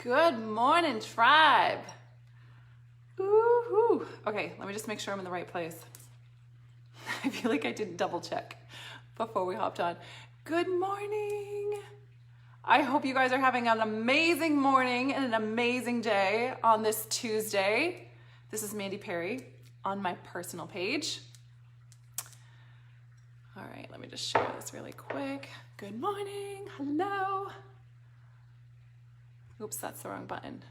Good morning, tribe. Ooh. Okay, let me just make sure I'm in the right place. I feel like I didn't double check before we hopped on. Good morning. I hope you guys are having an amazing morning and an amazing day on this Tuesday. This is Mandy Perry on my personal page. All right, let me just share this really quick. Good morning, hello. Oops, that's the wrong button.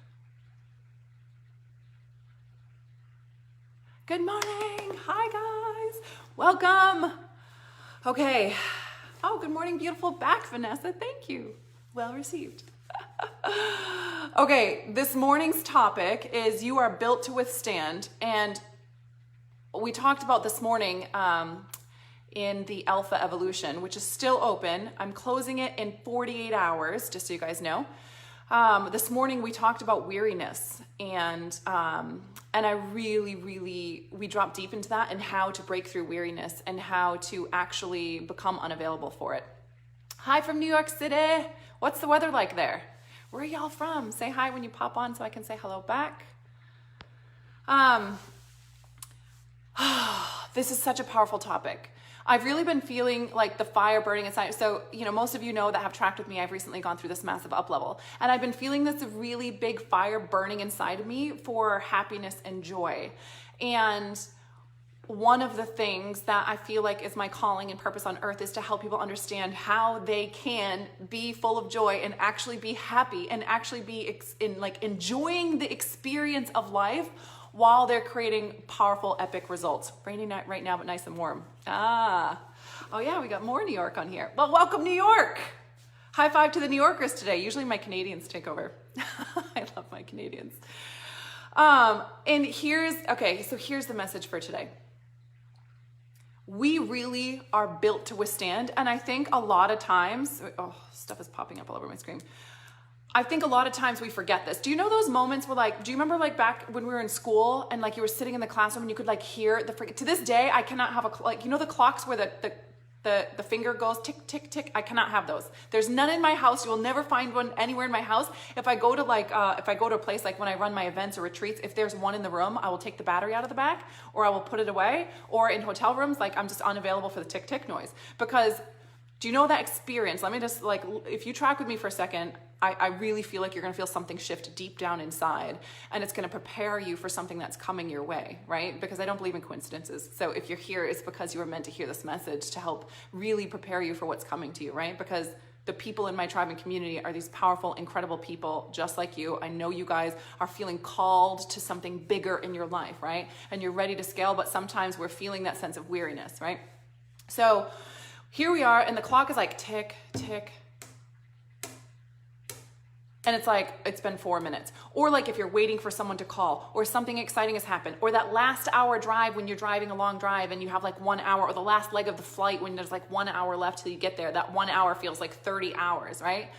Good morning, hi guys, welcome. Okay, oh, good morning, beautiful back, Vanessa, thank you, well received. Okay, this morning's topic is you are built to withstand, and we talked about this morning in the Alpha Evolution, which is still open. I'm closing it in 48 hours, just so you guys know. This morning we talked about weariness, and I really, we dropped deep into that and how to break through weariness and how to actually become unavailable for it. Hi from New York City. What's the weather like there? Where are y'all from? Say hi when you pop on so I can say hello back. This is such a powerful topic. I've really been feeling like the fire burning inside. So, most of you know that have tracked with me, I've recently gone through this massive up level. And I've been feeling this really big fire burning inside of me for happiness and joy. And one of the things that I feel like is my calling and purpose on earth is to help people understand how they can be full of joy and actually be happy and actually be enjoying the experience of life while they're creating powerful, epic results. Rainy night right now, but nice and warm. Oh yeah, we got more New York on here. Well, welcome New York. High five to the New Yorkers today. Usually my Canadians take over. I love my Canadians. And here's the message for today. We really are built to withstand. And I think a lot of times, stuff is popping up all over my screen. I think a lot of times we forget this. Do you know those moments where do you remember back when we were in school and you were sitting in the classroom and you could hear to this day, I cannot have the clocks where the finger goes tick, tick, tick. I cannot have those. There's none in my house. You will never find one anywhere in my house. If I go to a place when I run my events or retreats, if there's one in the room, I will take the battery out of the back or I will put it away, or in hotel rooms, I'm just unavailable for the tick, tick noise. Because do you know that experience? Let me just if you track with me for a second, I really feel like you're going to feel something shift deep down inside, and it's going to prepare you for something that's coming your way, right? Because I don't believe in coincidences. So if you're here, it's because you were meant to hear this message to help really prepare you for what's coming to you, right? Because the people in my tribe and community are these powerful, incredible people just like you. I know you guys are feeling called to something bigger in your life, right? And you're ready to scale, but sometimes we're feeling that sense of weariness, right? So here we are, and the clock is tick, tick, and it's been 4 minutes. Or if you're waiting for someone to call, or something exciting has happened, or that last hour drive when you're driving a long drive and you have 1 hour, or the last leg of the flight when there's 1 hour left till you get there, that 1 hour feels like 30 hours, right?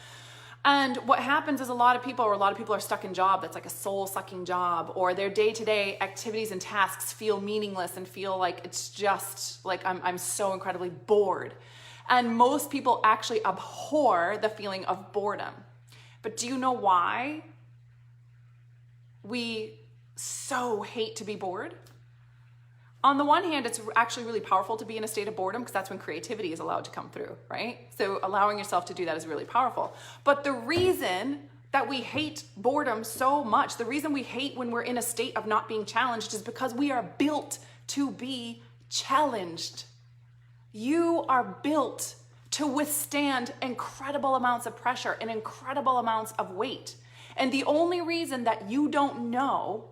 And what happens is a lot of people are stuck in job that's a soul-sucking job, or their day-to-day activities and tasks feel meaningless and feel like it's just I'm so incredibly bored. And most people actually abhor the feeling of boredom. But do you know why we so hate to be bored? On the one hand, it's actually really powerful to be in a state of boredom because that's when creativity is allowed to come through, right? So allowing yourself to do that is really powerful. But the reason that we hate boredom so much, the reason we hate when we're in a state of not being challenged, is because we are built to be challenged. You are built to withstand incredible amounts of pressure and incredible amounts of weight. And the only reason that you don't know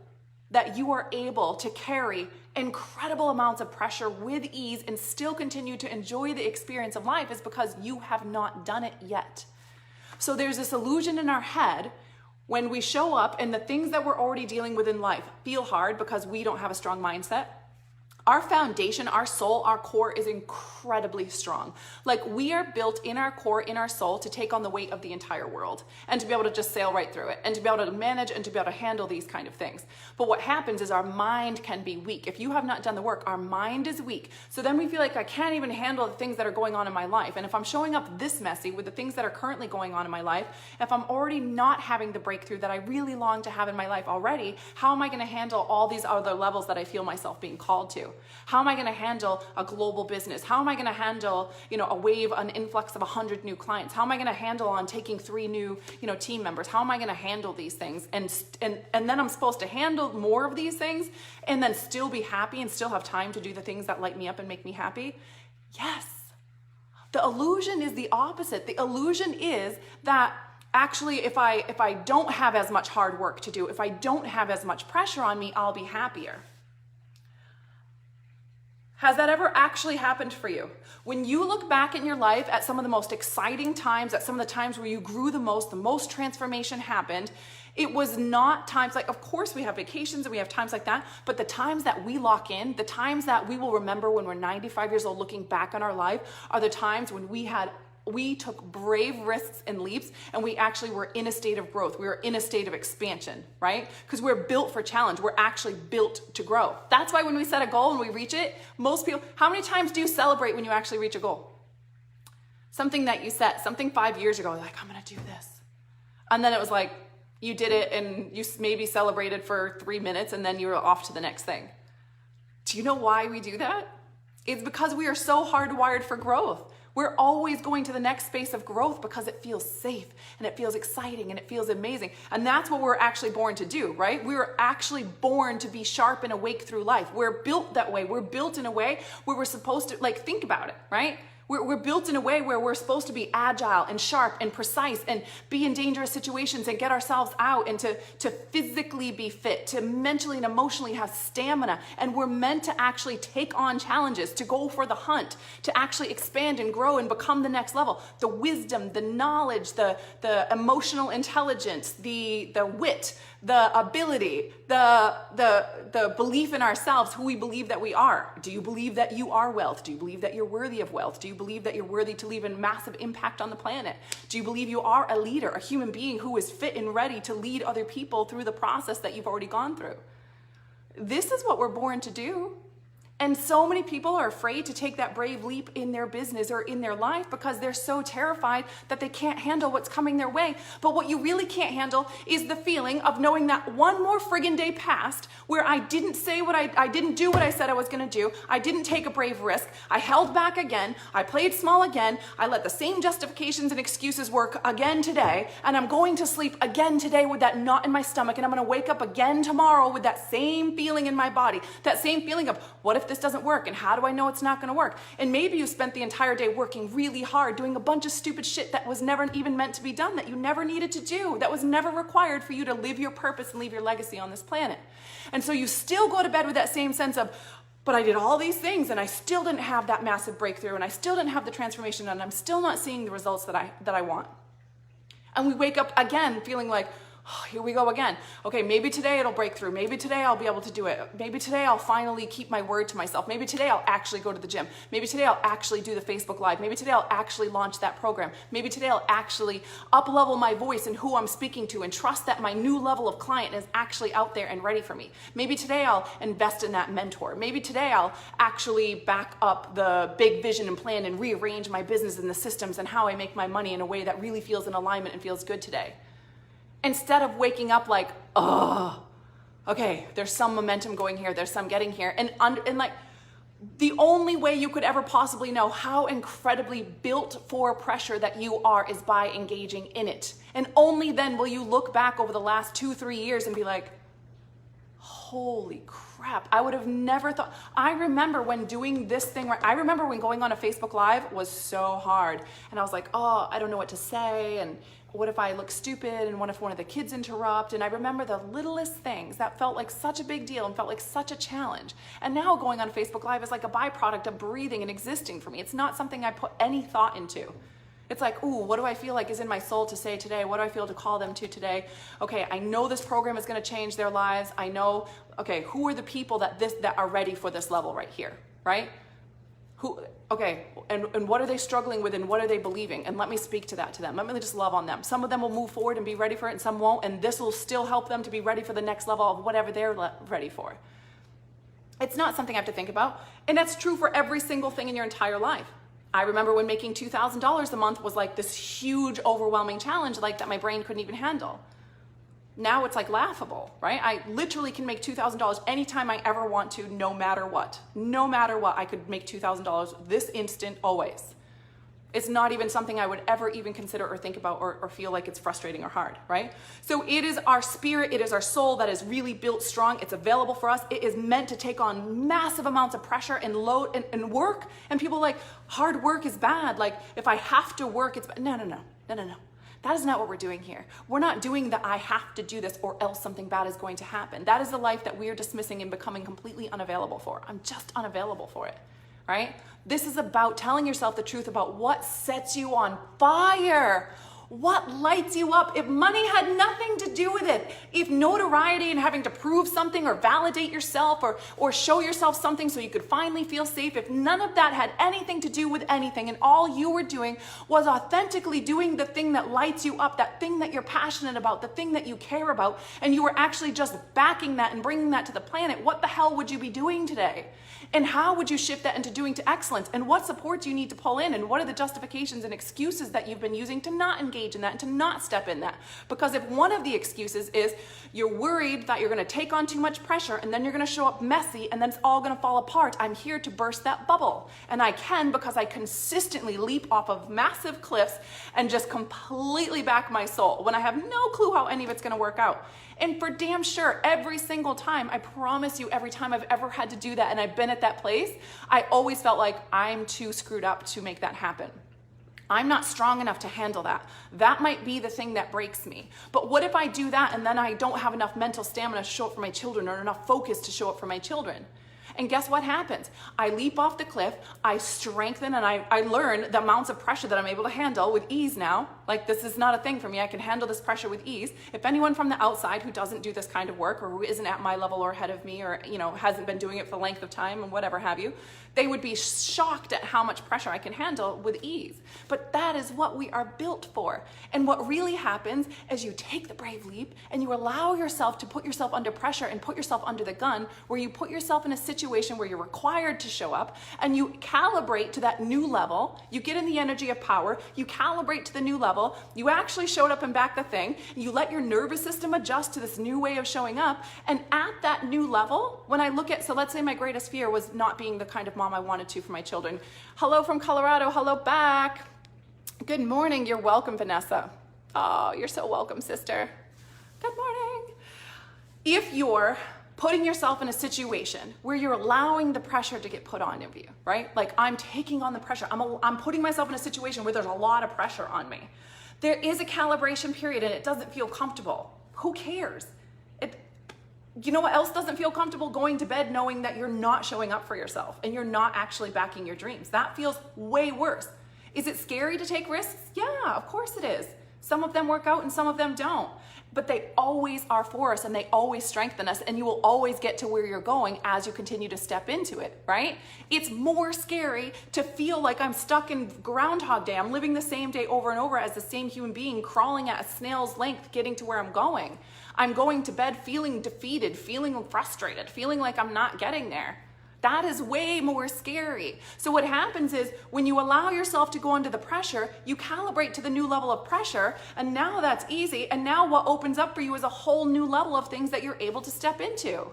that you are able to carry incredible amounts of pressure with ease and still continue to enjoy the experience of life is because you have not done it yet. So there's this illusion in our head when we show up and the things that we're already dealing with in life feel hard because we don't have a strong mindset. Our foundation, our soul, our core is incredibly strong. Like we are built in our core, in our soul, to take on the weight of the entire world and to be able to just sail right through it and to be able to manage and to be able to handle these kind of things. But what happens is our mind can be weak. If you have not done the work, our mind is weak. So then we feel like I can't even handle the things that are going on in my life. And if I'm showing up this messy with the things that are currently going on in my life, if I'm already not having the breakthrough that I really long to have in my life already, how am I going to handle all these other levels that I feel myself being called to? How am I going to handle a global business? How am I going to handle, a wave, an influx of 100 new clients? How am I going to handle on taking 3 new, team members? How am I going to handle these things? And then I'm supposed to handle more of these things and then still be happy and still have time to do the things that light me up and make me happy? Yes. The illusion is the opposite. The illusion is that actually, if I don't have as much hard work to do, if I don't have as much pressure on me, I'll be happier. Has that ever actually happened for you? When you look back in your life at some of the most exciting times, at some of the times where you grew the most transformation happened, it was not times like, of course we have vacations and we have times like that, but the times that we lock in, the times that we will remember when we're 95 years old looking back on our life are the times when we took brave risks and leaps, and we actually were in a state of growth. We were in a state of expansion, right? Because we're built for challenge. We're actually built to grow. That's why when we set a goal and we reach it, most people, how many times do you celebrate when you actually reach a goal? Something that you set, something 5 years ago, like, I'm going to do this. And then it was like, you did it and you maybe celebrated for 3 minutes and then you were off to the next thing. Do you know why we do that? It's because we are so hardwired for growth. We're always going to the next space of growth because it feels safe and it feels exciting and it feels amazing. And that's what we're actually born to do, right? We were actually born to be sharp and awake through life. We're built that way. We're built in a way where we're supposed to, think about it, right? We're built in a way where we're supposed to be agile and sharp and precise and be in dangerous situations and get ourselves out and to physically be fit, to mentally and emotionally have stamina. And we're meant to actually take on challenges, to go for the hunt, to actually expand and grow and become the next level. The wisdom, the knowledge, the emotional intelligence, the wit, the ability, the belief in ourselves, who we believe that we are. Do you believe that you are wealth? Do you believe that you're worthy of wealth? Do you believe that you're worthy to leave a massive impact on the planet? Do you believe you are a leader, a human being who is fit and ready to lead other people through the process that you've already gone through? This is what we're born to do. And so many people are afraid to take that brave leap in their business or in their life because they're so terrified that they can't handle what's coming their way. But what you really can't handle is the feeling of knowing that one more friggin' day passed where I didn't say what I didn't do what I said I was gonna do. I didn't take a brave risk. I held back again. I played small again. I let the same justifications and excuses work again today. And I'm going to sleep again today with that knot in my stomach. And I'm gonna wake up again tomorrow with that same feeling in my body. That same feeling of, what if this doesn't work? And how do I know it's not going to work? And maybe you spent the entire day working really hard, doing a bunch of stupid shit that was never even meant to be done, that you never needed to do, that was never required for you to live your purpose and leave your legacy on this planet. And so you still go to bed with that same sense of, but I did all these things and I still didn't have that massive breakthrough and I still didn't have the transformation and I'm still not seeing the results that I want. And we wake up again feeling like, oh, here we go again. Okay, maybe today it'll break through. Maybe today I'll be able to do it. Maybe today I'll finally keep my word to myself. Maybe today I'll actually go to the gym. Maybe today I'll actually do the Facebook Live. Maybe today I'll actually launch that program. Maybe today I'll actually up-level my voice and who I'm speaking to and trust that my new level of client is actually out there and ready for me. Maybe today I'll invest in that mentor. Maybe today I'll actually back up the big vision and plan and rearrange my business and the systems and how I make my money in a way that really feels in alignment and feels good today. Instead of waking up like, oh, okay, there's some momentum going here, there's some getting here. And like, the only way you could ever possibly know how incredibly built for pressure that you are is by engaging in it. And only then will you look back over the last 2-3 years and be like, holy crap, I would have never thought. I remember when doing this thing, I remember when going on a Facebook Live was so hard. And I was like, oh, I don't know what to say. And what if I look stupid? And what if one of the kids interrupt? And I remember the littlest things that felt like such a big deal and felt like such a challenge. And now going on Facebook Live is like a byproduct of breathing and existing for me. It's not something I put any thought into. It's like, ooh, what do I feel like is in my soul to say today? What do I feel to call them to today? Okay, I know this program is going to change their lives. I know, okay, who are the people that are ready for this level right here, right? And what are they struggling with, and what are they believing? And let me speak to that to them. Let me just love on them. Some of them will move forward and be ready for it, and some won't, and this will still help them to be ready for the next level of whatever they're ready for. It's not something I have to think about, and that's true for every single thing in your entire life. I remember when making $2,000 a month was like this huge, overwhelming challenge, like that my brain couldn't even handle. Now it's like laughable, right? I literally can make $2,000 anytime I ever want to, no matter what. No matter what, I could make $2,000 this instant, always. It's not even something I would ever even consider or think about or feel like it's frustrating or hard, right? So it is our spirit, it is our soul that is really built strong. It's available for us. It is meant to take on massive amounts of pressure and load and work. And people are like, hard work is bad. Like, if I have to work, it's bad. No. That is not what we're doing here. We're not doing the I have to do this or else something bad is going to happen. That is the life that we are dismissing and becoming completely unavailable for. I'm just unavailable for it, right? This is about telling yourself the truth about what sets you on fire, what lights you up. If money had nothing to do with it, if notoriety and having to prove something or validate yourself or show yourself something so you could finally feel safe, if none of that had anything to do with anything and all you were doing was authentically doing the thing that lights you up, that thing that you're passionate about, the thing that you care about, and you were actually just backing that and bringing that to the planet, what the hell would you be doing today? And how would you shift that into doing to excellence? And what support do you need to pull in? And what are the justifications and excuses that you've been using to not engage in that and to not step in that? Because if one of the excuses is you're worried that you're going to take on too much pressure and then you're going to show up messy and then it's all going to fall apart, I'm here to burst that bubble. And I can, because I consistently leap off of massive cliffs and just completely back my soul when I have no clue how any of it's going to work out. And for damn sure, every single time, I promise you, every time I've ever had to do that and I've been at that place, I always felt like I'm too screwed up to make that happen. I'm not strong enough to handle that. That might be the thing that breaks me. But what if I do that and then I don't have enough mental stamina to show up for my children or enough focus to show up for my children? And guess what happens? I leap off the cliff, I strengthen, and I learn the amounts of pressure that I'm able to handle with ease now. Like, this is not a thing for me. I can handle this pressure with ease. If anyone from the outside who doesn't do this kind of work or who isn't at my level or ahead of me or, hasn't been doing it for the length of time and whatever have you, they would be shocked at how much pressure I can handle with ease. But that is what we are built for. And what really happens is you take the brave leap and you allow yourself to put yourself under pressure and put yourself under the gun, where you put yourself in a situation where you're required to show up and you calibrate to that new level. You get in the energy of power, you calibrate to the new level, you actually showed up and back the thing, you let your nervous system adjust to this new way of showing up. And at that new level, when I look at, so let's say my greatest fear was not being the kind of mom I wanted to for my children. Hello from Colorado, hello back. Good morning, you're welcome, Vanessa. Oh, you're so welcome, sister. Good morning. If you're putting yourself in a situation where you're allowing the pressure to get put on of you, right? Like, I'm taking on the pressure. I'm putting myself in a situation where there's a lot of pressure on me. There is a calibration period and it doesn't feel comfortable. Who cares? You know what else doesn't feel comfortable? Going to bed knowing that you're not showing up for yourself and you're not actually backing your dreams. That feels way worse. Is it scary to take risks? Yeah, of course it is. Some of them work out and some of them don't. But they always are for us and they always strengthen us, and you will always get to where you're going as you continue to step into it, right? It's more scary to feel like I'm stuck in Groundhog Day. I'm living the same day over and over as the same human being, crawling at a snail's length, getting to where I'm going. I'm going to bed feeling defeated, feeling frustrated, feeling like I'm not getting there. That is way more scary. So what happens is when you allow yourself to go under the pressure, you calibrate to the new level of pressure, and now that's easy. And now what opens up for you is a whole new level of things that you're able to step into.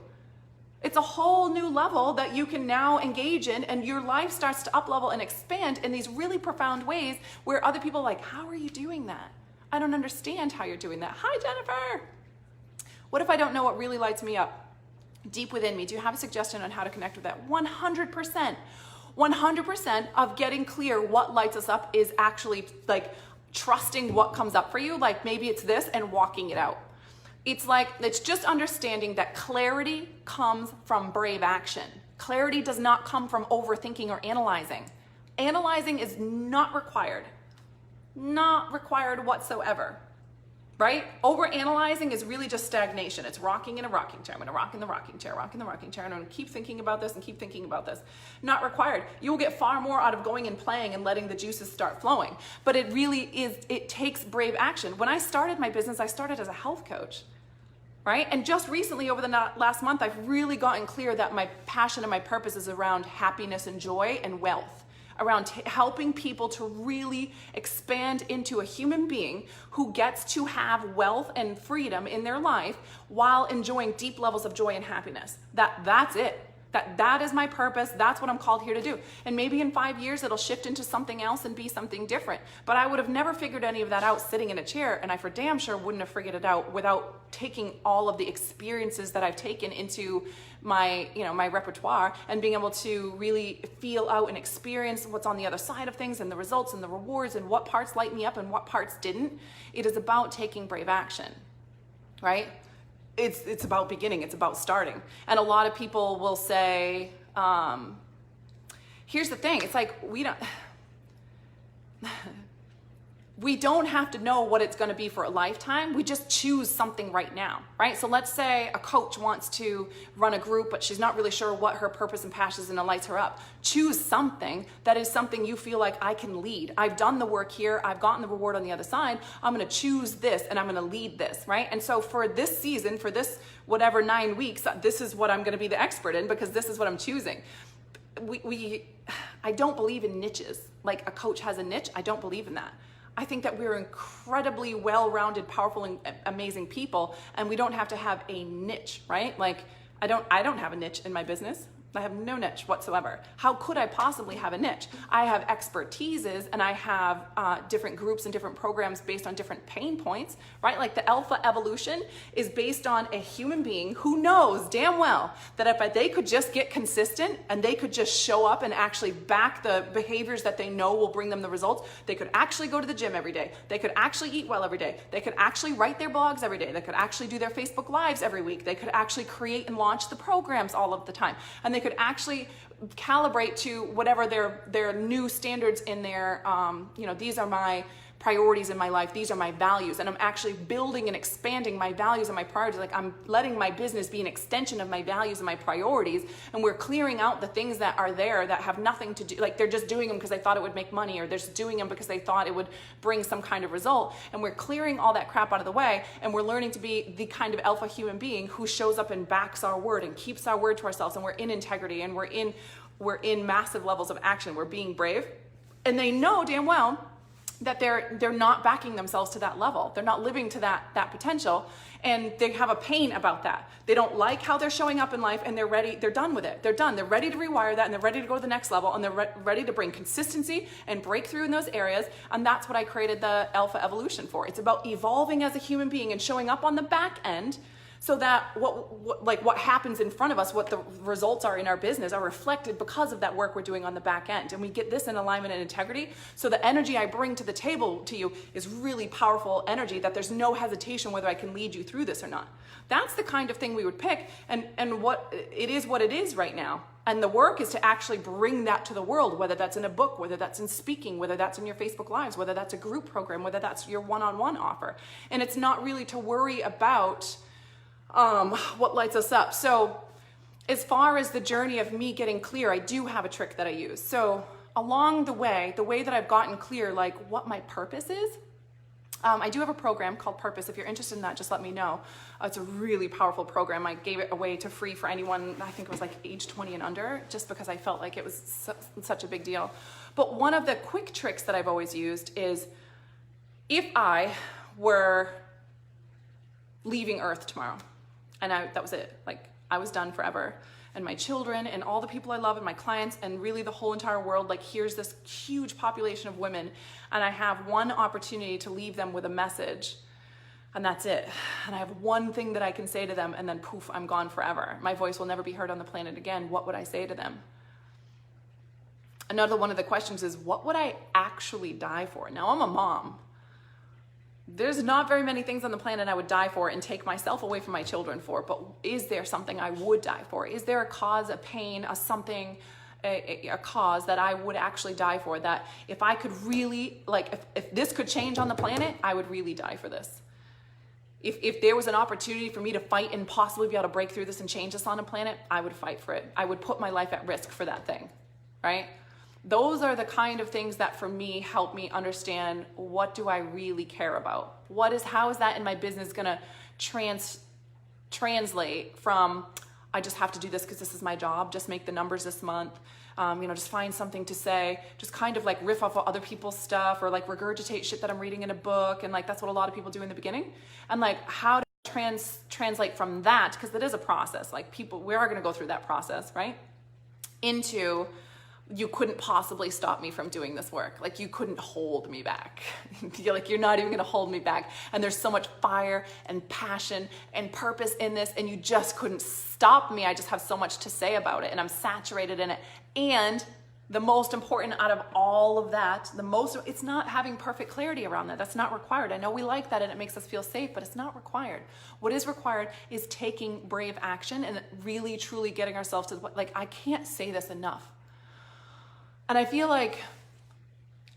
It's a whole new level that you can now engage in, and your life starts to up level and expand in these really profound ways where other people are like, how are you doing that? I don't understand how you're doing that. Hi, Jennifer. What if I don't know what really lights me up deep within me? Do you have a suggestion on how to connect with that? 100%. 100% of getting clear what lights us up is actually like trusting what comes up for you. Like, maybe it's this, and walking it out. It's just understanding that clarity comes from brave action. Clarity does not come from overthinking or analyzing. Analyzing is not required. Not required whatsoever, right? Overanalyzing is really just stagnation. It's rocking in a rocking chair. I'm going to rock in the rocking chair, rock in the rocking chair, and I'm going to keep thinking about this and keep thinking about this. Not required. You will get far more out of going and playing and letting the juices start flowing. But it really is, it takes brave action. When I started my business, I started as a health coach, right? And just recently, over the last month, I've really gotten clear that my passion and my purpose is around happiness and joy and wealth, around helping people to really expand into a human being who gets to have wealth and freedom in their life while enjoying deep levels of joy and happiness. That's it. That is my purpose. That's what I'm called here to do. And maybe in 5 years, it'll shift into something else and be something different. But I would have never figured any of that out sitting in a chair, and I for damn sure wouldn't have figured it out without taking all of the experiences that I've taken into my, my repertoire and being able to really feel out and experience what's on the other side of things and the results and the rewards and what parts light me up and what parts didn't. It is about taking brave action, right? It's about beginning, it's about starting. And a lot of people will say, here's the thing, it's like we don't have to know what it's going to be for a lifetime. We just choose something right now, right? So let's say a coach wants to run a group, but she's not really sure what her purpose and passion is and it lights her up. Choose something that is something you feel like I can lead. I've done the work here. I've gotten the reward on the other side. I'm going to choose this and I'm going to lead this, right? And so for this season, for this whatever 9 weeks, this is what I'm going to be the expert in because this is what I'm choosing. I don't believe in niches. Like a coach has a niche. I don't believe in that. I think that we're incredibly well-rounded, powerful, and amazing people, and we don't have to have a niche, right? Like, I don't have a niche in my business. I have no niche whatsoever. How could I possibly have a niche? I have expertises and I have different groups and different programs based on different pain points, right? Like the alpha evolution is based on a human being who knows damn well that if they could just get consistent and they could just show up and actually back the behaviors that they know will bring them the results, they could actually go to the gym every day. They could actually eat well every day. They could actually write their blogs every day. They could actually do their Facebook Lives every week. They could actually create and launch the programs all of the time. And they could actually calibrate to whatever their new standards in their, these are my priorities in my life. These are my values. And I'm actually building and expanding my values and my priorities. Like I'm letting my business be an extension of my values and my priorities. And we're clearing out the things that are there that have nothing to do, like they're just doing them because they thought it would make money, or they're just doing them because they thought it would bring some kind of result. And we're clearing all that crap out of the way. And we're learning to be the kind of alpha human being who shows up and backs our word and keeps our word to ourselves. And we're in integrity and we're in massive levels of action. We're being brave. And they know damn well that they're not backing themselves to that level. They're not living to that potential, and they have a pain about that. They don't like how they're showing up in life, and they're done with it. They're done. They're ready to rewire that, and they're ready to go to the next level, and they're ready to bring consistency and breakthrough in those areas. And that's what I created the Alpha Evolution for. It's about evolving as a human being and showing up on the back end, so that what happens in front of us, what the results are in our business, are reflected because of that work we're doing on the back end. And we get this in alignment and integrity. So the energy I bring to the table to you is really powerful energy that there's no hesitation whether I can lead you through this or not. That's the kind of thing we would pick. And what it is right now. And the work is to actually bring that to the world, whether that's in a book, whether that's in speaking, whether that's in your Facebook Lives, whether that's a group program, whether that's your one-on-one offer. And it's not really to worry about what lights us up. So as far as the journey of me getting clear, I do have a trick that I use. So along the way that I've gotten clear, like what my purpose is, I do have a program called Purpose. If you're interested in that, just let me know. It's a really powerful program. I gave it away to free for anyone, I think it was like age 20 and under, just because I felt like it was such a big deal. But one of the quick tricks that I've always used is if I were leaving Earth tomorrow, and that was it. Like I was done forever. And my children and all the people I love and my clients and really the whole entire world, like here's this huge population of women, and I have one opportunity to leave them with a message, and that's it. And I have one thing that I can say to them, and then poof, I'm gone forever. My voice will never be heard on the planet again. What would I say to them? Another one of the questions is, what would I actually die for? Now I'm a mom. There's not very many things on the planet I would die for and take myself away from my children for, but is there something I would die for? Is there a cause, a pain, a something, a cause that I would actually die for, that if I could really, like, if this could change on the planet, I would really die for this. If there was an opportunity for me to fight and possibly be able to break through this and change this on the planet, I would fight for it. I would put my life at risk for that thing, right? Those are the kind of things that for me help me understand, what do I really care about? How is that in my business gonna translate from, I just have to do this because this is my job, just make the numbers this month, just find something to say, just kind of like riff off of other people's stuff, or like regurgitate shit that I'm reading in a book. And like, that's what a lot of people do in the beginning. And like, how to translate from that, because it is a process, like we are going to go through that process, right? Into, you couldn't possibly stop me from doing this work. Like, you couldn't hold me back. You're not even gonna hold me back. And there's so much fire and passion and purpose in this, and you just couldn't stop me. I just have so much to say about it, and I'm saturated in it. And the most important out of all of that, it's not having perfect clarity around that. That's not required. I know we like that and it makes us feel safe, but it's not required. What is required is taking brave action and really, truly getting ourselves to I can't say this enough. And I feel like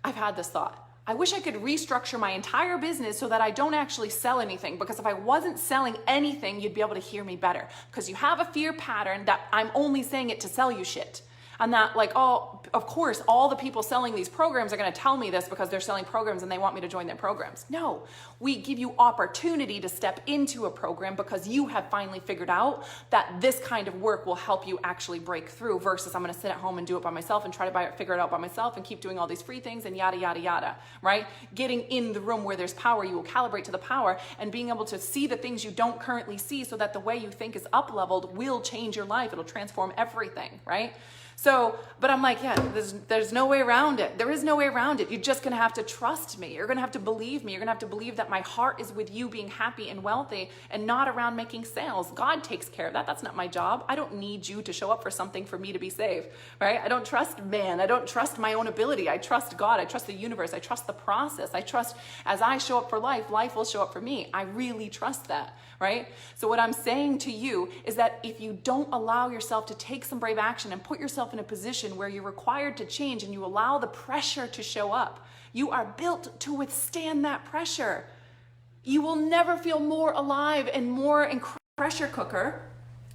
I've had this thought. I wish I could restructure my entire business so that I don't actually sell anything, because if I wasn't selling anything, you'd be able to hear me better. Because you have a fear pattern that I'm only saying it to sell you shit. And that of course, all the people selling these programs are going to tell me this because they're selling programs and they want me to join their programs. No, we give you opportunity to step into a program because you have finally figured out that this kind of work will help you actually break through, versus I'm going to sit at home and do it by myself and try to figure it out by myself and keep doing all these free things and yada, yada, yada, right? Getting in the room where there's power, you will calibrate to the power, and being able to see the things you don't currently see so that the way you think is up-leveled will change your life. It'll transform everything, right? So, but I'm like, yeah, there's no way around it. There is no way around it. You're just going to have to trust me. You're going to have to believe me. You're going to have to believe that my heart is with you being happy and wealthy and not around making sales. God takes care of that. That's not my job. I don't need you to show up for something for me to be saved, right? I don't trust man. I don't trust my own ability. I trust God. I trust the universe. I trust the process. I trust as I show up for life, life will show up for me. I really trust that, right? So what I'm saying to you is that if you don't allow yourself to take some brave action and put yourself in a position where you're required to change, and you allow the pressure to show up, you are built to withstand that pressure. You will never feel more alive and more pressure cooker.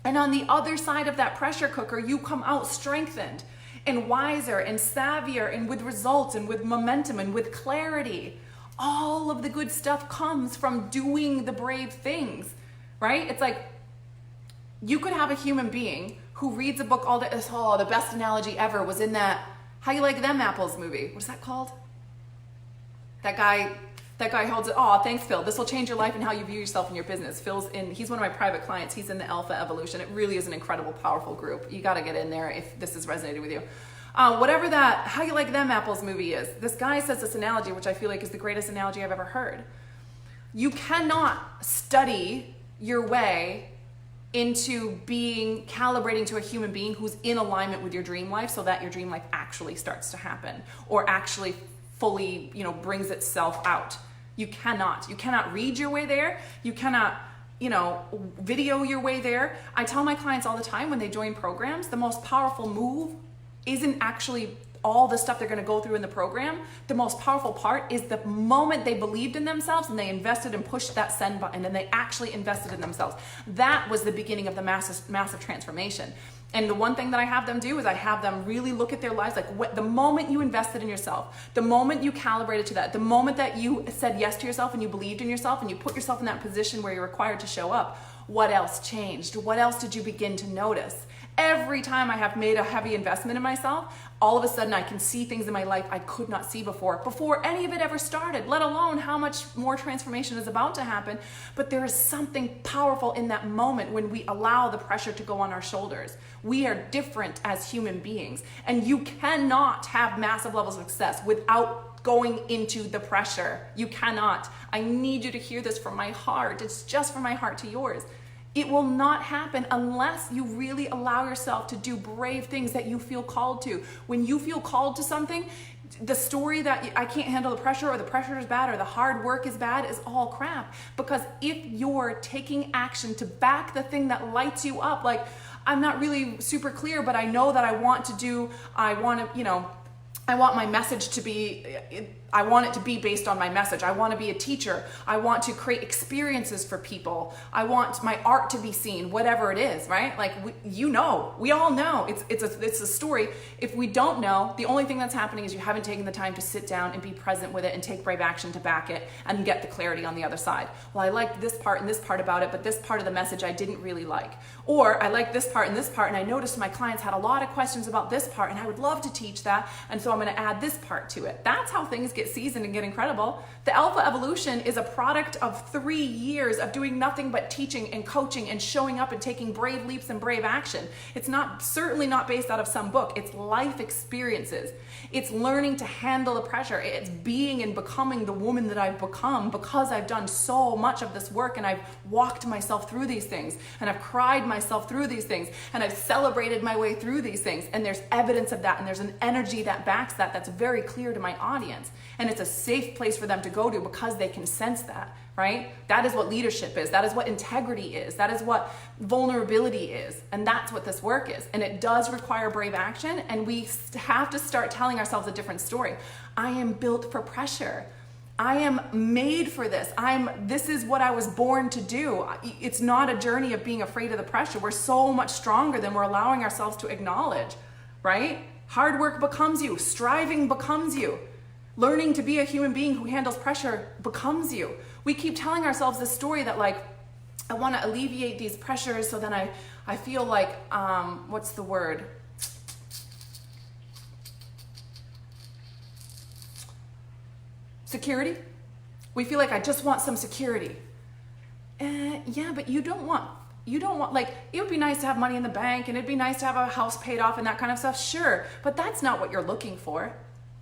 And on the other side of that pressure cooker, you come out strengthened and wiser and savvier and with results and with momentum and with clarity. All of the good stuff comes from doing the brave things, right? It's like, you could have a human being who reads a book all day. Oh, the best analogy ever was in that How You Like Them Apples movie. What's that called? That guy holds it. Oh, thanks, Phil. This will change your life and how you view yourself in your business. He's one of my private clients. He's in the Alpha Evolution. It really is an incredible, powerful group. You got to get in there if this has resonated with you. Whatever that How You Like Them Apples movie is, this guy says this analogy, which I feel like is the greatest analogy I've ever heard. You cannot study your way into calibrating to a human being who's in alignment with your dream life so that your dream life actually starts to happen or actually fully, brings itself out. You cannot read your way there. You cannot, video your way there. I tell my clients all the time when they join programs, the most powerful move isn't actually all the stuff they're going to go through in the program. The most powerful part is the moment they believed in themselves and they invested and pushed that send button and they actually invested in themselves. That was the beginning of the massive transformation. And the one thing that I have them do is I have them really look at their lives, like the moment you invested in yourself, the moment you calibrated to that, the moment that you said yes to yourself and you believed in yourself and you put yourself in that position where you're required to show up, what else changed? What else did you begin to notice? Every time I have made a heavy investment in myself, all of a sudden I can see things in my life I could not see before any of it ever started, let alone how much more transformation is about to happen. But there is something powerful in that moment when we allow the pressure to go on our shoulders. We are different as human beings, and you cannot have massive levels of success without going into the pressure. You cannot. I need you to hear this from my heart. It's just from my heart to yours. It will not happen unless you really allow yourself to do brave things that you feel called to. When you feel called to something, the story that I can't handle the pressure, or the pressure is bad, or the hard work is bad, is all crap. Because if you're taking action to back the thing that lights you up, like, I'm not really super clear, but I know that I want my message to be, I want it to be based on my message. I want to be a teacher. I want to create experiences for people. I want my art to be seen, whatever it is, right? Like, we all know it's a story. If we don't know, the only thing that's happening is you haven't taken the time to sit down and be present with it and take brave action to back it and get the clarity on the other side. Well, I liked this part and this part about it, but this part of the message I didn't really like. Or I like this part and this part, and I noticed my clients had a lot of questions about this part, and I would love to teach that, and so I'm going to add this part to it. That's how things get seasoned and get incredible. The Alpha Evolution is a product of 3 years of doing nothing but teaching and coaching and showing up and taking brave leaps and brave action. It's certainly not based out of some book. It's life experiences. It's learning to handle the pressure. It's being and becoming the woman that I've become because I've done so much of this work, and I've walked myself through these things, and I've cried myself through these things, and I've celebrated my way through these things, and there's evidence of that, and there's an energy that backs that that's very clear to my audience, and it's a safe place for them to go to because they can sense that, right? That is what leadership is. That is what integrity is. That is what vulnerability is, and that's what this work is. And it does require brave action, and we have to start telling ourselves a different story. I am built for pressure. I am made for this. This is what I was born to do. It's not a journey of being afraid of the pressure. We're so much stronger than we're allowing ourselves to acknowledge, right? Hard work becomes you. Striving becomes you. Learning to be a human being who handles pressure becomes you. We keep telling ourselves this story that, like, I want to alleviate these pressures, so then I feel like, what's the word? Security. We feel like I just want some security. Yeah, but you don't want, like, it would be nice to have money in the bank, and it'd be nice to have a house paid off and that kind of stuff. Sure, but that's not what you're looking for.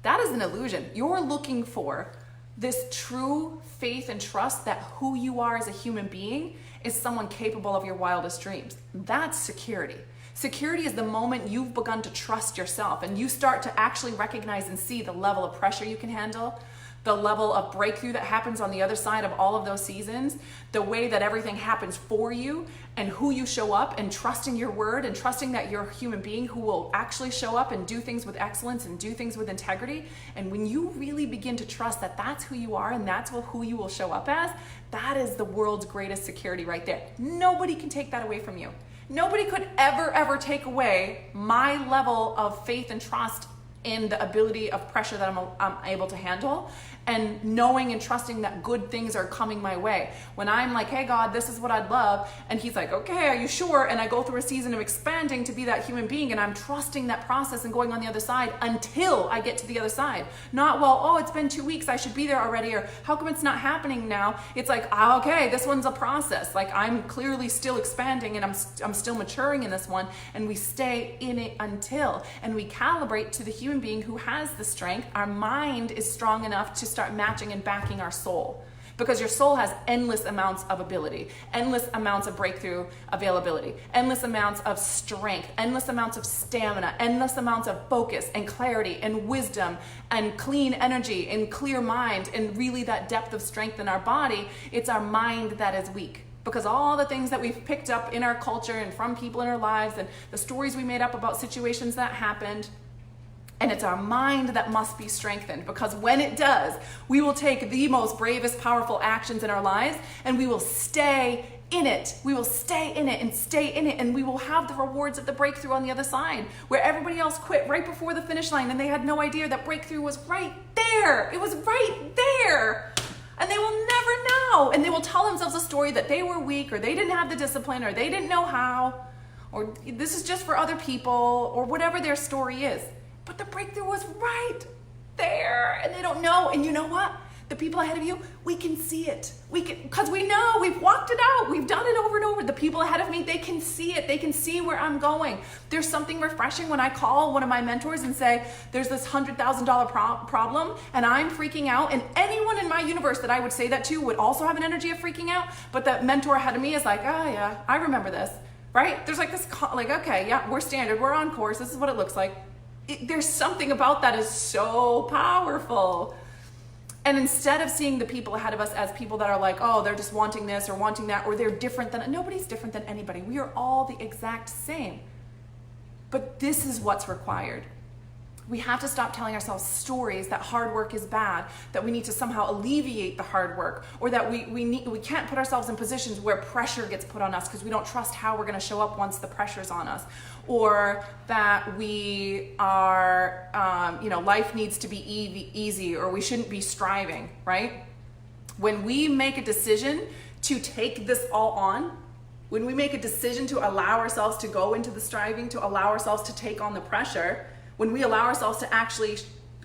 That is an illusion. You're looking for this true faith and trust that who you are as a human being is someone capable of your wildest dreams. That's security. Security is the moment you've begun to trust yourself, and you start to actually recognize and see the level of pressure you can handle, the level of breakthrough that happens on the other side of all of those seasons, the way that everything happens for you, and who you show up, and trusting your word, and trusting that you're a human being who will actually show up and do things with excellence and do things with integrity. And when you really begin to trust that that's who you are and that's who you will show up as, that is the world's greatest security right there. Nobody can take that away from you. Nobody could ever take away my level of faith and trust in the ability of pressure that I'm able to handle, and knowing and trusting that good things are coming my way. When I'm like, hey God, this is what I'd love, and he's like, okay, are you sure? And I go through a season of expanding to be that human being, and I'm trusting that process and going on the other side until I get to the other side. Not, well, oh, it's been 2 weeks, I should be there already, or how come it's not happening now? It's like, okay, this one's a process. Like, I'm clearly still expanding, and I'm still maturing in this one, and we stay in it until, and we calibrate to the human being who has the strength. Our mind is strong enough to start matching and backing our soul, because your soul has endless amounts of ability, endless amounts of breakthrough availability, endless amounts of strength, endless amounts of stamina, endless amounts of focus and clarity and wisdom and clean energy and clear mind, and really that depth of strength in our body. It's our mind that is weak, because all the things that we've picked up in our culture and from people in our lives and the stories we made up about situations that happened. And it's our mind that must be strengthened, because when it does, we will take the most bravest, powerful actions in our lives, and we will stay in it. We will stay in it and stay in it, and we will have the rewards of the breakthrough on the other side, where everybody else quit right before the finish line, and they had no idea that breakthrough was right there. It was right there. And they will never know. And they will tell themselves a story that they were weak, or they didn't have the discipline, or they didn't know how, or this is just for other people, or whatever their story is. But the breakthrough was right there, and they don't know. And you know what? The people ahead of you, we can see it. Because we know, we've walked it out. We've done it over and over. The people ahead of me, they can see it. They can see where I'm going. There's something refreshing when I call one of my mentors and say, there's this $100,000 problem, and I'm freaking out. And anyone in my universe that I would say that to would also have an energy of freaking out. But the mentor ahead of me is like, oh yeah, I remember this, right? There's like this, like, okay, yeah, we're standard. We're on course. This is what it looks like. there's something about that is so powerful. And instead of seeing the people ahead of us as people that are like, oh, they're just wanting this or wanting that, or they're different than, nobody's different than anybody. We are all the exact same. But this is what's required. We have to stop telling ourselves stories that hard work is bad, that we need to somehow alleviate the hard work, or that we can't put ourselves in positions where pressure gets put on us because we don't trust how we're going to show up once the pressure's on us, or that we are, life needs to be easy, or we shouldn't be striving, right? When we make a decision to take this all on, when we make a decision to allow ourselves to go into the striving, to allow ourselves to take on the pressure, when we allow ourselves to actually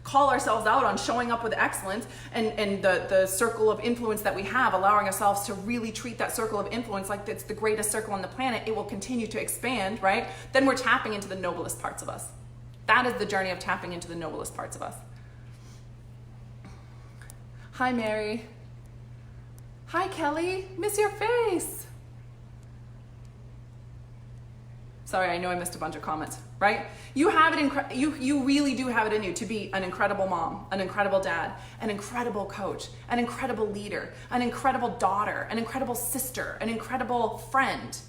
call ourselves out on showing up with excellence and the circle of influence that we have, allowing ourselves to really treat that circle of influence like it's the greatest circle on the planet, it will continue to expand, right? Then we're tapping into the noblest parts of us. That is the journey of tapping into the noblest parts of us. Hi, Mary. Hi, Kelly. Miss your face. Sorry, I know I missed a bunch of comments, right? You have it you really do have it in you to be an incredible mom, an incredible dad, an incredible coach, an incredible leader, an incredible daughter, an incredible sister, an incredible friend,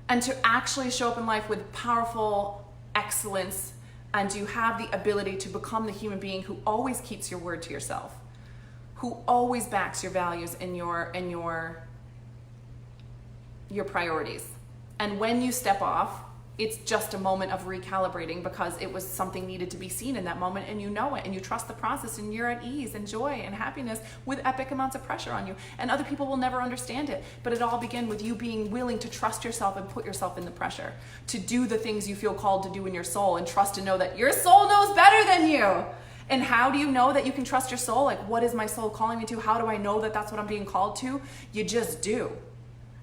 and to actually show up in life with powerful excellence, and you have the ability to become the human being who always keeps your word to yourself, who always backs your values and your priorities. And when you step off, it's just a moment of recalibrating because it was something needed to be seen in that moment, and you know it, and you trust the process, and you're at ease and joy and happiness with epic amounts of pressure on you. And other people will never understand it, but it all began with you being willing to trust yourself and put yourself in the pressure to do the things you feel called to do in your soul, and trust and know that your soul knows better than you. And how do you know that you can trust your soul? Like, what is my soul calling me to? How do I know that that's what I'm being called to? You just do.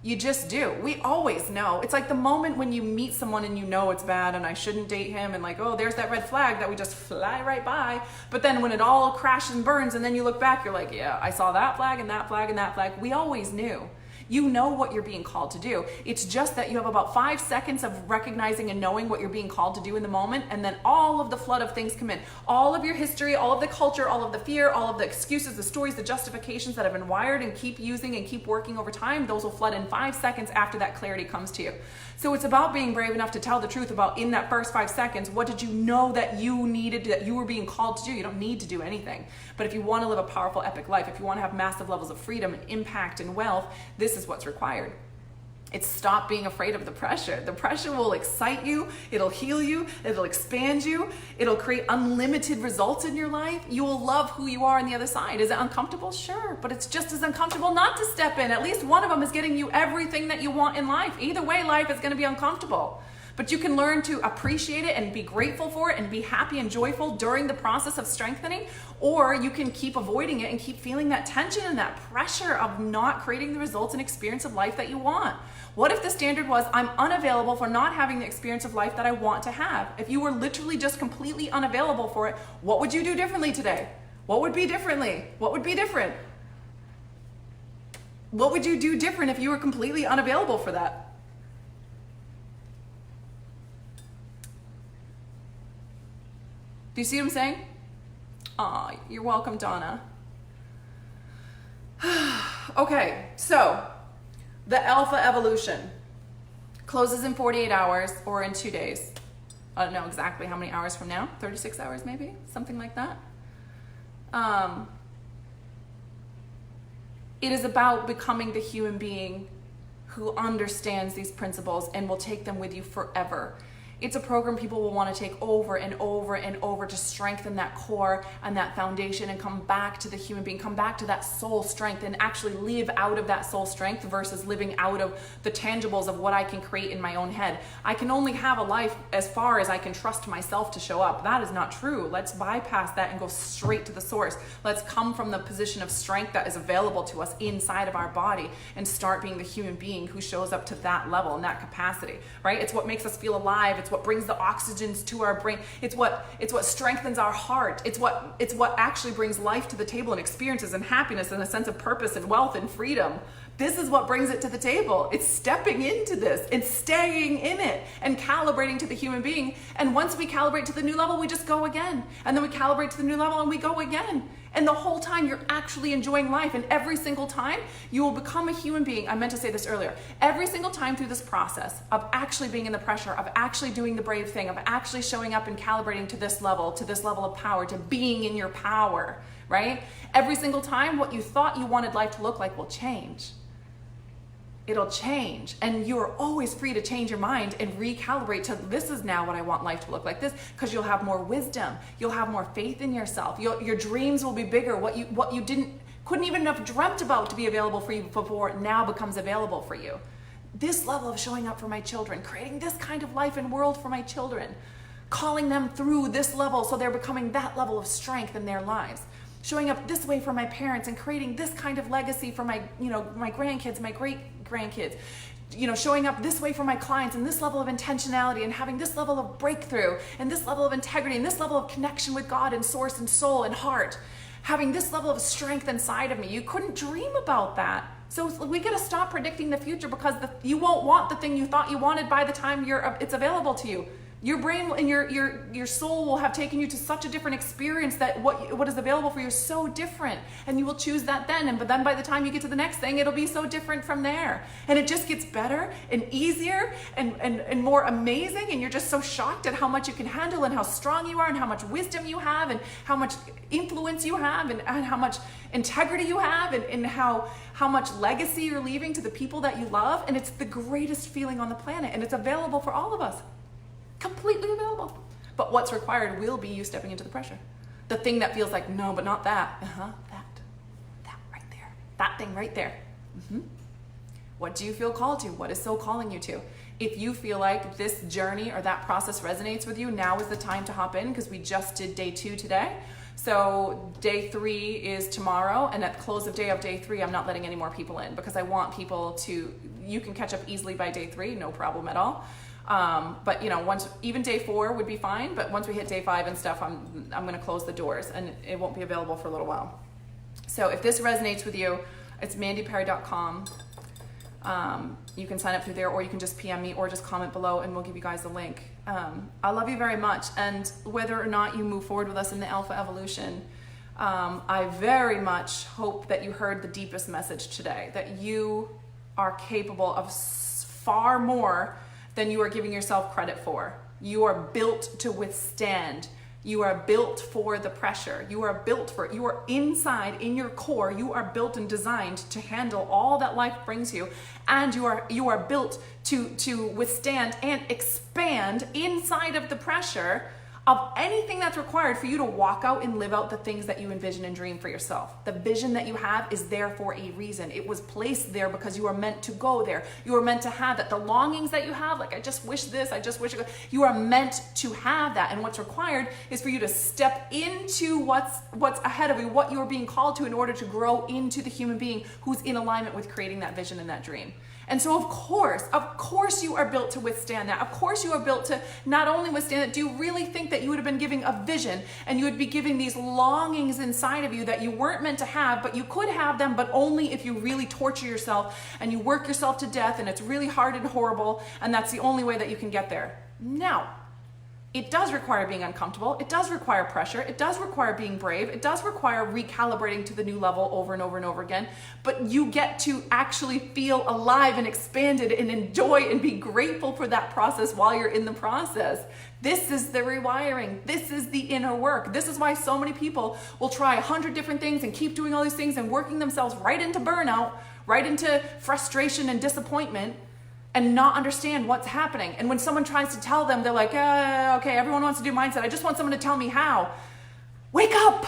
You just do. We always know. It's like the moment when you meet someone and you know it's bad and I shouldn't date him, and like, oh, there's that red flag that we just fly right by. But then when it all crashes and burns and then you look back, you're like, yeah, I saw that flag and that flag and that flag. We always knew. You know what you're being called to do. It's just that you have about 5 seconds of recognizing and knowing what you're being called to do in the moment, and then all of the flood of things come in. All of your history, all of the culture, all of the fear, all of the excuses, the stories, the justifications that have been wired and keep using and keep working over time, those will flood in 5 seconds after that clarity comes to you. So it's about being brave enough to tell the truth about, in that first 5 seconds, what did you know that you needed, that you were being called to do? You don't need to do anything. But if you want to live a powerful, epic life, if you want to have massive levels of freedom and impact and wealth, this is what's required. It's stop being afraid of the pressure. The pressure will excite you, it'll heal you, it'll expand you, it'll create unlimited results in your life. You will love who you are on the other side. Is it uncomfortable? Sure, but it's just as uncomfortable not to step in. At least one of them is getting you everything that you want in life. Either way, life is going to be uncomfortable. But you can learn to appreciate it and be grateful for it and be happy and joyful during the process of strengthening, or you can keep avoiding it and keep feeling that tension and that pressure of not creating the results and experience of life that you want. What if the standard was, I'm unavailable for not having the experience of life that I want to have? If you were literally just completely unavailable for it, what would you do differently today? What would be differently? What would be different? What would you do different if you were completely unavailable for that? Do you see what I'm saying? Aw, you're welcome, Donna. Okay, so the alpha evolution closes in 48 hours or in 2 days. I don't know exactly how many hours from now, 36 hours maybe, something like that. It is about becoming the human being who understands these principles and will take them with you forever. It's a program people will want to take over and over and over to strengthen that core and that foundation and come back to the human being, come back to that soul strength and actually live out of that soul strength versus living out of the tangibles of what I can create in my own head. I can only have a life as far as I can trust myself to show up. That is not true. Let's bypass that and go straight to the source. Let's come from the position of strength that is available to us inside of our body and start being the human being who shows up to that level and that capacity, right? It's what makes us feel alive. It's what brings the oxygens to our brain. It's what strengthens our heart. It's what actually brings life to the table and experiences and happiness and a sense of purpose and wealth and freedom. This is what brings it to the table. It's stepping into this and staying in it and calibrating to the human being. And once we calibrate to the new level, we just go again. And then we calibrate to the new level and we go again. And the whole time you're actually enjoying life. And every single time you will become a human being. I meant to say this earlier. Every single time through this process of actually being in the pressure, of actually doing the brave thing, of actually showing up and calibrating to this level of power, to being in your power, right? Every single time what you thought you wanted life to look like will change. It'll change, and you're always free to change your mind and recalibrate to this is now what I want life to look like this, because you'll have more wisdom, you'll have more faith in yourself, your dreams will be bigger. What you couldn't even have dreamt about to be available for you before now becomes available for you. This level of showing up for my children, creating this kind of life and world for my children, calling them through this level so they're becoming that level of strength in their lives. Showing up this way for my parents and creating this kind of legacy for my grandkids, my great grandkids, showing up this way for my clients and this level of intentionality and having this level of breakthrough and this level of integrity and this level of connection with God and source and soul and heart, having this level of strength inside of me. You couldn't dream about that. So we got to stop predicting the future, because you won't want the thing you thought you wanted by the time it's available to you. Your brain and your soul will have taken you to such a different experience that what is available for you is so different, and you will choose that then. But then by the time you get to the next thing, it'll be so different from there, and it just gets better and easier and more amazing. And you're just so shocked at how much you can handle and how strong you are and how much wisdom you have and how much influence you have and how much integrity you have and how much legacy you're leaving to the people that you love. And it's the greatest feeling on the planet, and it's available for all of us. Completely available. But what's required will be you stepping into the pressure. The thing that feels like, no, but not that. That right there. That thing right there. What do you feel called to? What is soul calling you to? If you feel like this journey or that process resonates with you, now is the time to hop in, because we just did day 2 today. So day 3 is tomorrow, and at the close of day 3, I'm not letting any more people in, because I want people to, you can catch up easily by day 3, no problem at all. But once, even day 4 would be fine, but once we hit day 5 and stuff, I'm going to close the doors, and it won't be available for a little while. So if this resonates with you, it's mandyperry.com. You can sign up through there, or you can just PM me or just comment below and we'll give you guys the link. I love you very much. And whether or not you move forward with us in the Alpha Evolution, I very much hope that you heard the deepest message today, that you are capable of far more than you are giving yourself credit for. You are built to withstand. You are built for the pressure. You are built for it. You are inside, in your core, you are built and designed to handle all that life brings you. And you are built to withstand and expand inside of the pressure of anything that's required for you to walk out and live out the things that you envision and dream for yourself. The vision that you have is there for a reason. It was placed there because you are meant to go there. You are meant to have that. The longings that you have, like, I just wish this, I just wish it, you are meant to have that. And what's required is for you to step into what's ahead of you, what you are being called to, in order to grow into the human being who's in alignment with creating that vision and that dream. And so of course you are built to withstand that. Of course you are built to not only withstand it. Do you really think that you would have been giving a vision and you would be giving these longings inside of you that you weren't meant to have, but you could have them, but only if you really torture yourself and you work yourself to death and it's really hard and horrible, and that's the only way that you can get there? No. It does require being uncomfortable. It does require pressure. It does require being brave. It does require recalibrating to the new level over and over and over again. But you get to actually feel alive and expanded and enjoy and be grateful for that process while you're in the process. This is the rewiring. This is the inner work. This is why so many people will try 100 different things and keep doing all these things and working themselves right into burnout, right into frustration and disappointment, and not understand what's happening. And when someone tries to tell them, they're like, okay, everyone wants to do mindset. I just want someone to tell me how. Wake up.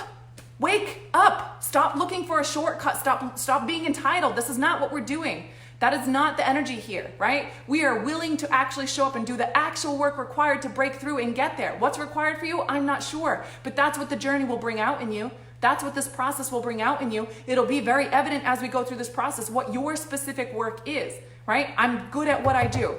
Wake up. Stop looking for a shortcut. Stop being entitled. This is not what we're doing. That is not the energy here, right? We are willing to actually show up and do the actual work required to break through and get there. What's required for you? I'm not sure. But that's what the journey will bring out in you. That's what this process will bring out in you. It'll be very evident as we go through this process what your specific work is, right? I'm good at what I do.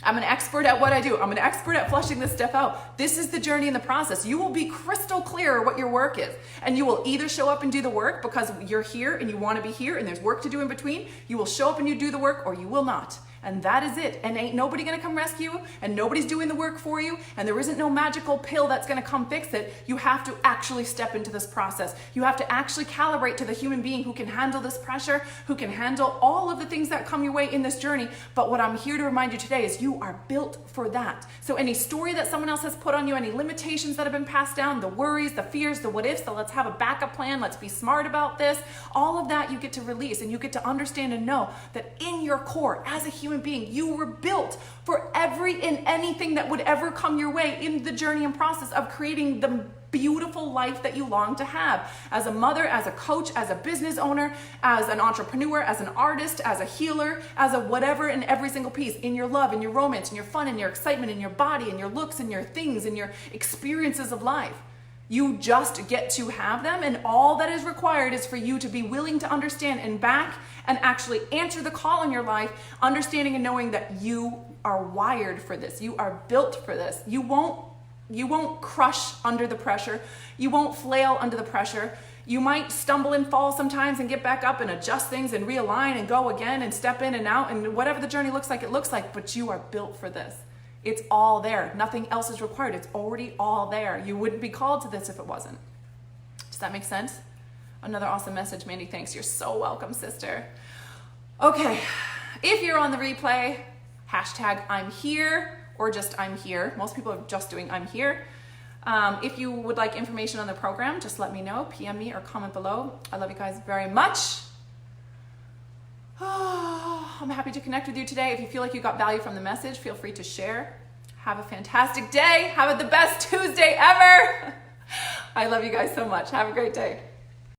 I'm an expert at what I do. I'm an expert at flushing this stuff out. This is the journey and the process. You will be crystal clear what your work is. And you will either show up and do the work because you're here and you want to be here and there's work to do in between. You will show up and you do the work, or you will not. And that is it. And ain't nobody gonna come rescue you, and nobody's doing the work for you, and there isn't no magical pill that's gonna come fix it. You have to actually step into this process. You have to actually calibrate to the human being who can handle this pressure, who can handle all of the things that come your way in this journey. But what I'm here to remind you today is you are built for that. So any story that someone else has put on you, any limitations that have been passed down, the worries, the fears, the what ifs, the let's have a backup plan, let's be smart about this, all of that you get to release, and you get to understand and know that in your core, as a human being, you were built for every and anything that would ever come your way in the journey and process of creating the beautiful life that you long to have. As a mother, as a coach, as a business owner, as an entrepreneur, as an artist, as a healer, as a whatever, in every single piece, in your love, in your romance, in your fun, in your excitement, in your body, in your looks, in your things, in your experiences of life. You just get to have them, and all that is required is for you to be willing to understand and back and actually answer the call in your life, understanding and knowing that you are wired for this. You are built for this. You won't crush under the pressure. You won't flail under the pressure. You might stumble and fall sometimes and get back up and adjust things and realign and go again and step in and out, and whatever the journey looks like, it looks like, but you are built for this. It's all there. Nothing else is required. It's already all there. You wouldn't be called to this if it wasn't. Does that make sense? Another awesome message, Mandy. Thanks. You're so welcome, sister. Okay. If you're on the replay, hashtag I'm here, or just I'm here. Most people are just doing I'm here. If you would like information on the program, just let me know. PM me or comment below. I love you guys very much. I'm happy to connect with you today. If you feel like you got value from the message, feel free to share. Have a fantastic day. Have the best Tuesday ever. I love you guys so much. Have a great day.